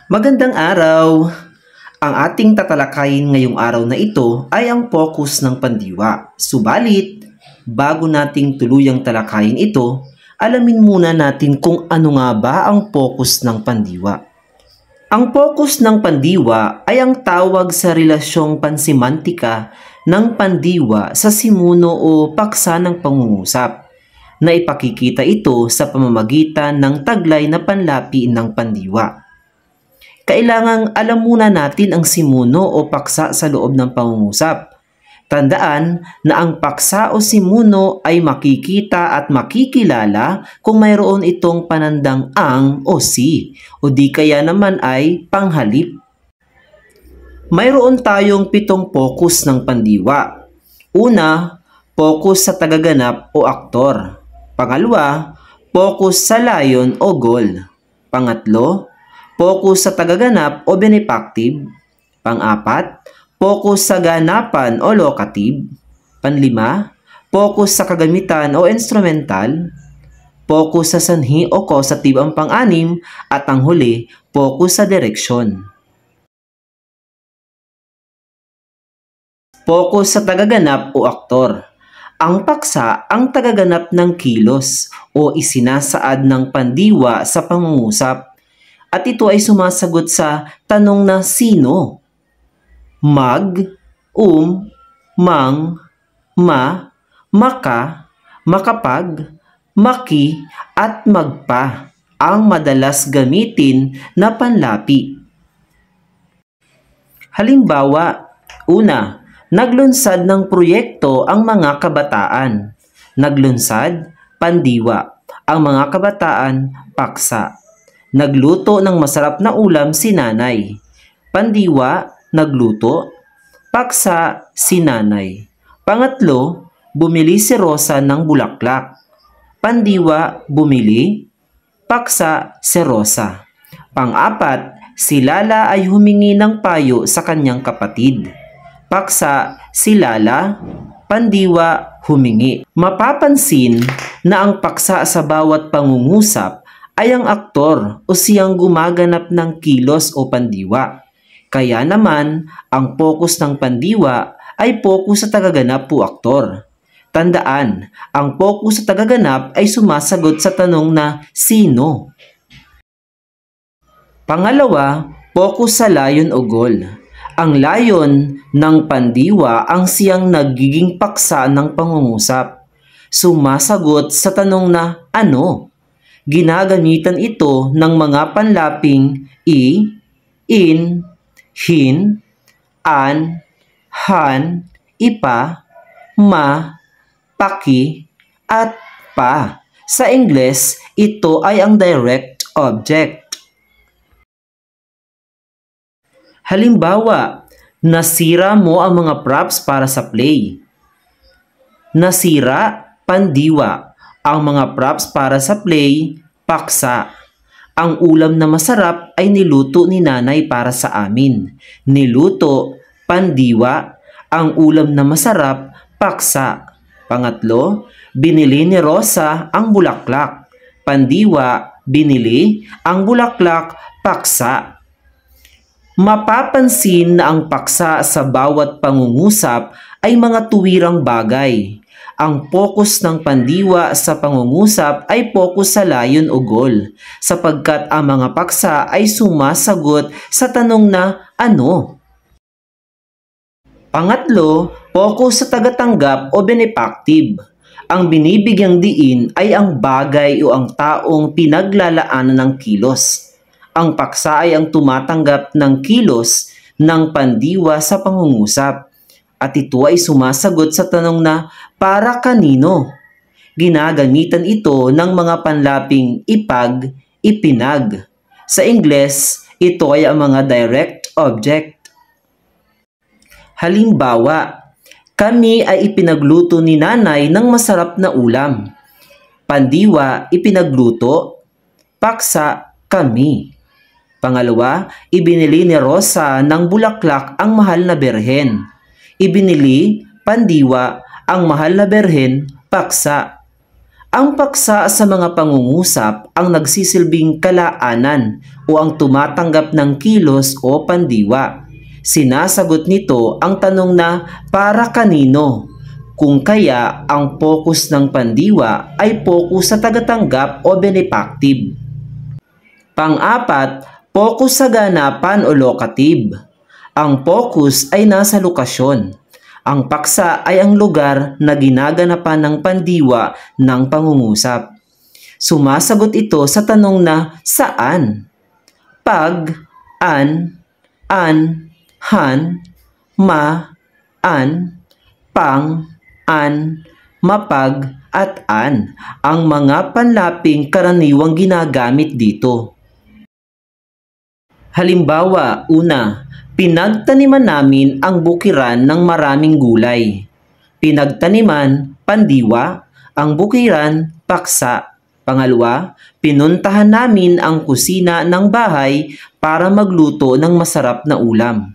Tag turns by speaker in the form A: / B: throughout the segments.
A: Magandang araw! Ang ating tatalakayin ngayong araw na ito ay ang focus ng pandiwa. Subalit, bago nating tuluyang talakayin ito, alamin muna natin kung ano nga ba ang focus ng pandiwa. Ang focus ng pandiwa ay ang tawag sa relasyong pansimantika ng pandiwa sa simuno o paksa ng pangungusap, na ipakikita ito sa pamamagitan ng taglay na panlapi ng pandiwa. Kailangang alam muna natin ang simuno o paksa sa loob ng pangungusap. Tandaan na ang paksa o simuno ay makikita at makikilala kung mayroon itong panandang ang o si, o di kaya naman ay panghalip. Mayroon tayong 7 focus ng pandiwa. Una, focus sa tagaganap o aktor. Pangalawa, focus sa layon o goal. Pangatlo, focus sa tagaganap o benefactive. Pang-apat, focus sa ganapan o locative. Panlima, focus sa kagamitan o instrumental. Focus sa sanhi o causative ang pang-anim. At ang huli, focus sa direksyon. Focus sa tagaganap o aktor. Ang paksa ang tagaganap ng kilos o isinasaad ng pandiwa sa pangungusap. At ito ay sumasagot sa tanong na sino? Mag, mang, ma, maka, makapag, maki, at magpa ang madalas gamitin na panlapi. Halimbawa, una, naglunsad ng proyekto ang mga kabataan. Naglunsad, pandiwa. Ang mga kabataan, paksa. Nagluto ng masarap na ulam si nanay. Pandiwa, nagluto. Paksa, si nanay. Pangatlo, bumili si Rosa ng bulaklak. Pandiwa, bumili. Paksa, si Rosa. Pang-apat, si Lala ay humingi ng payo sa kanyang kapatid. Paksa, si Lala. Pandiwa, humingi. Mapapansin na ang paksa sa bawat pangungusap ay ang aktor o siyang gumaganap ng kilos o pandiwa. Kaya naman, ang focus ng pandiwa ay focus sa tagaganap o aktor. Tandaan, ang focus sa tagaganap ay sumasagot sa tanong na sino. Pangalawa, focus sa layon o goal. Ang layon ng pandiwa ang siyang nagiging paksa ng pangungusap. Sumasagot sa tanong na ano. Ginagamitan ito ng mga panlaping i, in, hin, an, han, ipa, ma, paki, at pa. Sa Ingles, ito ay ang direct object. Halimbawa, nasira mo ang mga props para sa play. Nasira, pandiwa. Ang mga props para sa play, paksa. Ang ulam na masarap ay niluto ni nanay para sa amin. Niluto, pandiwa. Ang ulam na masarap, paksa. Pangatlo, binili ni Rosa ang bulaklak. Pandiwa, binili. Ang bulaklak, paksa. Mapapansin na ang paksa sa bawat pangungusap ay mga tuwirang bagay. Ang focus ng pandiwa sa pangungusap ay focus sa layon o goal, sapagkat ang mga paksa ay sumasagot sa tanong na ano. Pangatlo, focus sa tagatanggap o benefactive. Ang binibigyang diin ay ang bagay o ang taong pinaglalaanan ng kilos. Ang paksa ay ang tumatanggap ng kilos ng pandiwa sa pangungusap. At ito ay sumasagot sa tanong na para kanino. Ginagamitan ito ng mga panlaping ipag, ipinag. Sa Ingles, ito ay ang mga direct object. Halimbawa, kami ay ipinagluto ni nanay ng masarap na ulam. Pandiwa, ipinagluto. Paksa, kami. Pangalawa, ibinili ni Rosa ng bulaklak ang mahal na berhen. Ibinili, pandiwa, ang mahal na berhen, paksa. Ang paksa sa mga pangungusap ang nagsisilbing kalaanan o ang tumatanggap ng kilos o pandiwa. Sinasagot nito ang tanong na para kanino, kung kaya ang focus ng pandiwa ay focus sa tagatanggap o benefactive. Pang-apat, focus sa ganapan o locative. Ang focus ay nasa lokasyon. Ang paksa ay ang lugar na ginaganapan ng pandiwa ng pangungusap. Sumasagot ito sa tanong na saan? Pag, an, han, ma, an, pang, an, mapag, at an ang mga panlaping karaniwang ginagamit dito. Halimbawa, una, pinagtaniman namin ang bukiran ng maraming gulay. Pinagtaniman, pandiwa, ang bukiran, paksa. Pangalawa, pinuntahan namin ang kusina ng bahay para magluto ng masarap na ulam.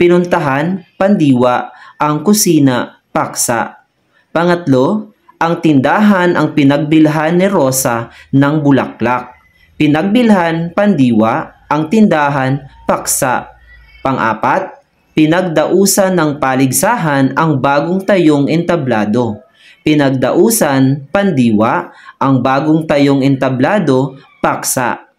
A: Pinuntahan, pandiwa, ang kusina, paksa. Pangatlo, ang tindahan ang pinagbilhan ni Rosa ng bulaklak. Pinagbilhan, pandiwa, ang tindahan, paksa. Pang-apat, pinagdausan ng paligsahan ang bagong tayong entablado. Pinagdausan, pandiwa, ang bagong tayong entablado, paksa.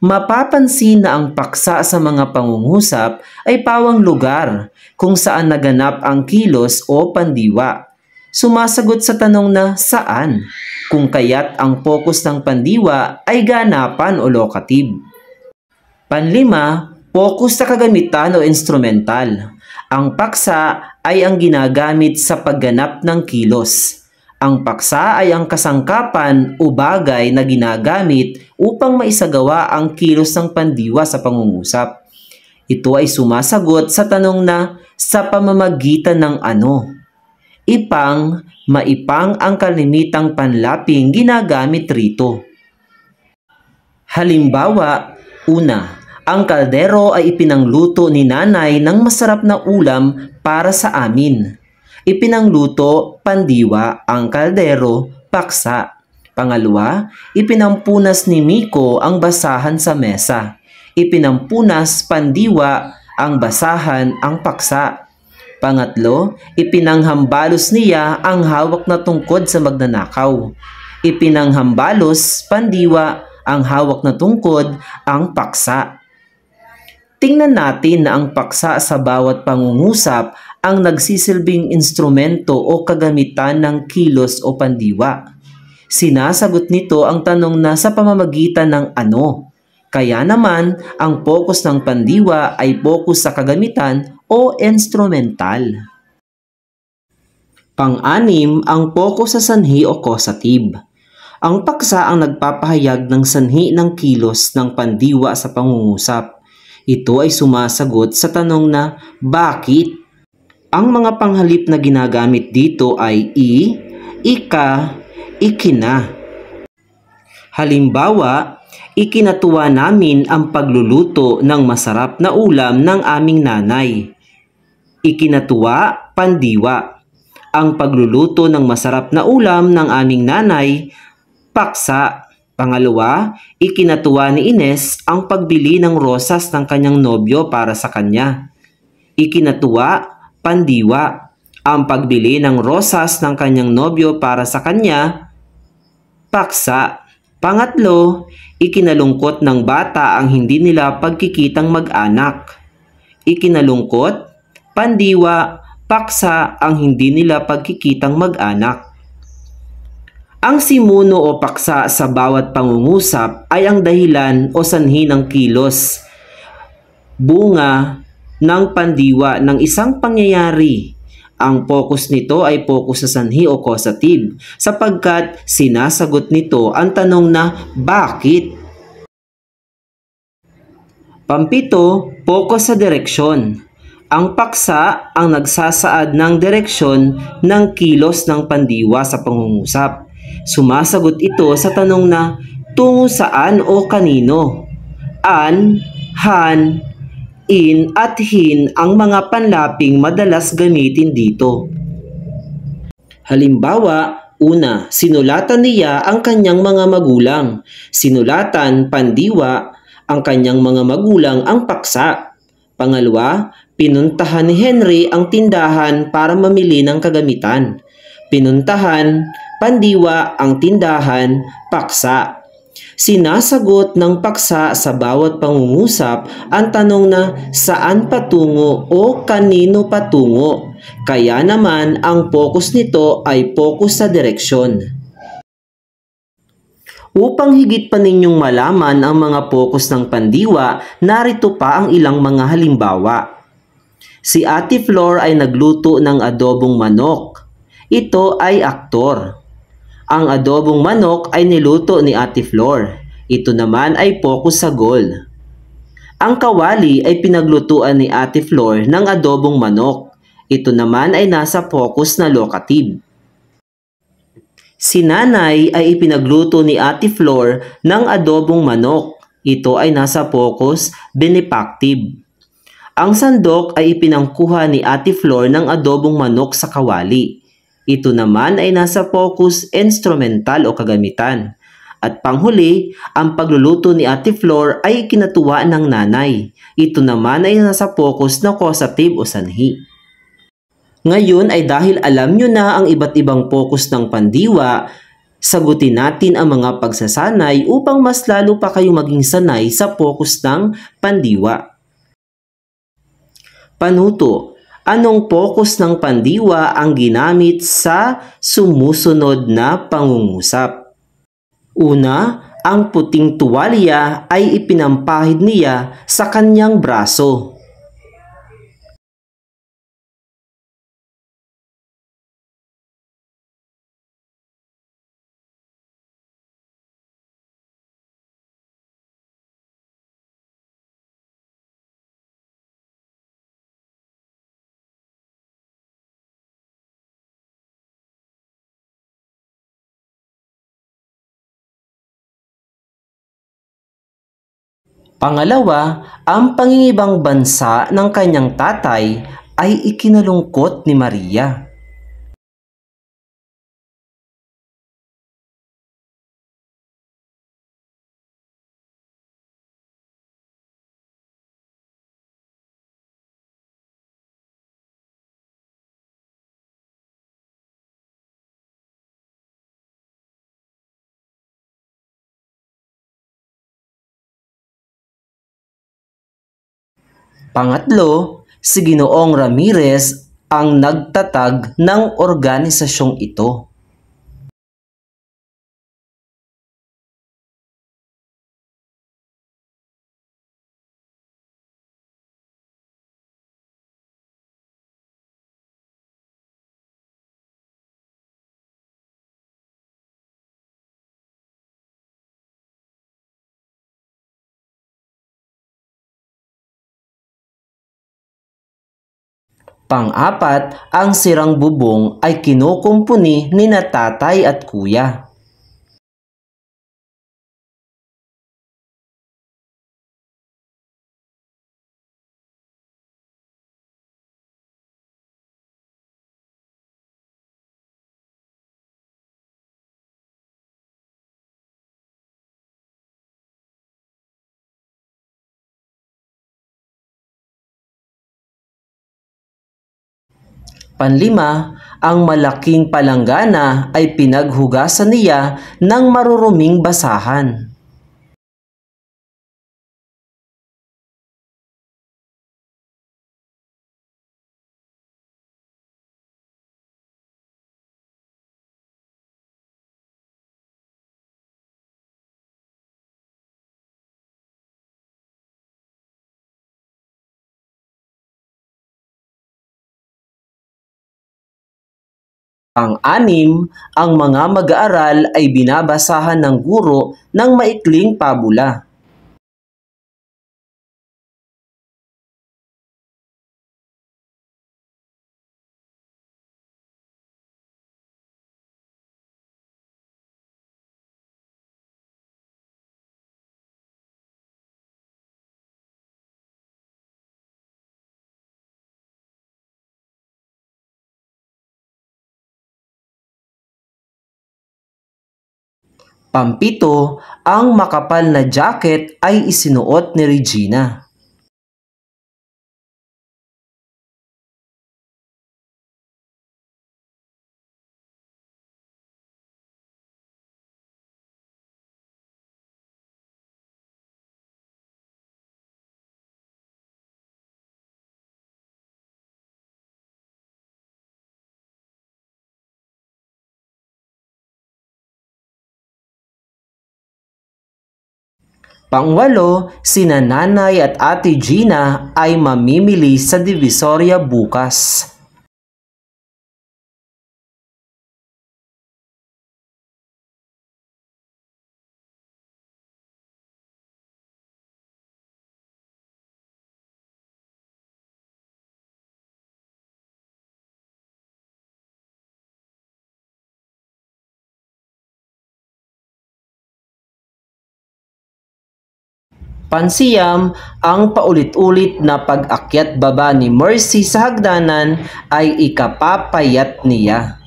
A: Mapapansin na ang paksa sa mga pangungusap ay pawang lugar kung saan naganap ang kilos o pandiwa. Sumasagot sa tanong na saan, kung kaya't ang focus ng pandiwa ay ganapan o locative. Panlima, focus sa kagamitan o instrumental. Ang paksa ay ang ginagamit sa pagganap ng kilos. Ang paksa ay ang kasangkapan o bagay na ginagamit upang maisagawa ang kilos ng pandiwa sa pangungusap. Ito ay sumasagot sa tanong na sa pamamagitan ng ano. Ipang, maipang ang kalimitang panlaping ginagamit rito. Halimbawa, una, ang kaldero ay ipinangluto ni nanay ng masarap na ulam para sa amin. Ipinangluto, pandiwa, ang kaldero, paksa. Pangalawa, ipinampunas ni Miko ang basahan sa mesa. Ipinampunas, pandiwa, ang basahan, ang paksa. Pangatlo, ipinanghambalos niya ang hawak na tungkod sa magnanakaw. Ipinanghambalos, pandiwa, ang hawak na tungkod, ang paksa. Tingnan natin na ang paksa sa bawat pangungusap ang nagsisilbing instrumento o kagamitan ng kilos o pandiwa. Sinasagot nito ang tanong na sa pamamagitan ng ano. Kaya naman, ang focus ng pandiwa ay focus sa kagamitan o instrumental. Pang-anim, ang focus sa sanhi o causative. Ang paksa ang nagpapahayag ng sanhi ng kilos ng pandiwa sa pangungusap. Ito ay sumasagot sa tanong na bakit? Ang mga panghalip na ginagamit dito ay ika, ikina. Halimbawa, ikinatuwa namin ang pagluluto ng masarap na ulam ng aming nanay. Ikinatuwa, pandiwa. Ang pagluluto ng masarap na ulam ng aming nanay, paksa. Pangalawa, ikinatuwa ni Ines ang pagbili ng rosas ng kanyang nobyo para sa kanya. Ikinatuwa, pandiwa. Ang pagbili ng rosas ng kanyang nobyo para sa kanya, paksa. Pangatlo, ikinalungkot ng bata ang hindi nila pagkikitang mag-anak. Ikinalungkot, pandiwa, paksa ang hindi nila pagkikitang mag-anak. Ang simuno o paksa sa bawat pangungusap ay ang dahilan o sanhi ng kilos, bunga ng pandiwa ng isang pangyayari. Ang focus nito ay focus sa sanhi o causative sapagkat sinasagot nito ang tanong na bakit. Pampito, focus sa direksyon. Ang paksa ang nagsasaad ng direksyon ng kilos ng pandiwa sa pangungusap. Sumasagot ito sa tanong na tungo saan o kanino. An, han, in at hin ang mga panlaping madalas gamitin dito. Halimbawa, Una, sinulatan niya ang kanyang mga magulang. Sinulatan, pandiwa, ang kanyang mga magulang ang paksa. Pangalawa, pinuntahan ni Henry ang tindahan para mamili ng kagamitan. Pinuntahan, pandiwa, ang tindahan, paksa. Sinasagot ng paksa sa bawat pangungusap ang tanong na saan patungo o kanino patungo. Kaya naman ang focus nito ay focus sa direksyon. Upang higit pa ninyong malaman ang mga focus ng pandiwa, narito pa ang ilang mga halimbawa. Si Ate Flor ay nagluto ng adobong manok. Ito ay aktor. Ang adobong manok ay niluto ni Ate Flor. Ito naman ay focus sa goal. Ang kawali ay pinaglutuan ni Ate Flor ng adobong manok. Ito naman ay nasa focus na locative. Si Nanay ay ipinagluto ni Ate Flor ng adobong manok. Ito ay nasa focus benefactive. Ang sandok ay ipinangkuha ni Ate Flor ng adobong manok sa kawali. Ito naman ay nasa focus instrumental o kagamitan. At panghuli, ang pagluluto ni Ate Flor ay kinatuwa ng nanay. Ito naman ay nasa focus na causative o sanhi. Ngayon ay dahil alam nyo na ang iba't ibang focus ng pandiwa, sagutin natin ang mga pagsasanay upang mas lalo pa kayong maging sanay sa focus ng pandiwa. Panuto. Anong focus ng pandiwa ang ginamit sa sumusunod na pangungusap? Una, ang puting tuwalya ay ipinampahid niya sa kanyang braso. Pangalawa, ang pangingibang bansa ng kanyang tatay ay ikinalungkot ni Maria. Pangatlo, si Ginoong Ramirez ang nagtatag ng organisasyong ito. Pang-apat, ang sirang bubong ay kinukumpuni ni na tatay at kuya. Panlima, ang malaking palanggana ay pinaghugasan niya ng maruruming basahan. Pang-anim, ang mga mag-aaral ay binabasahan ng guro ng maikling pabula. Pampito, ang makapal na jacket ay isinuot ni Regina. Pangwalo, sina Nanay at Ate Gina ay mamimili sa Divisoria bukas. Pansiyam, ang paulit-ulit na pag-akyat baba ni Mercy sa hagdanan ay ikapapayat niya.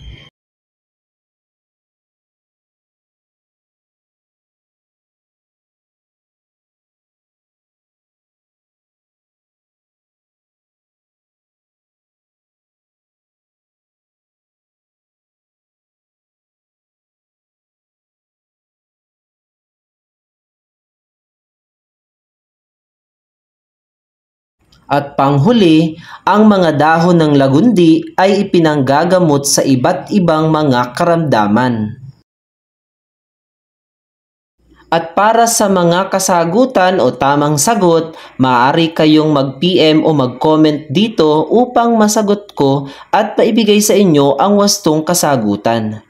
A: At panghuli, ang mga dahon ng lagundi ay ipinanggagamot sa iba't ibang mga karamdaman. At para sa mga kasagutan o tamang sagot, maaari kayong mag-PM o mag-comment dito upang masagot ko at maibigay sa inyo ang wastong kasagutan.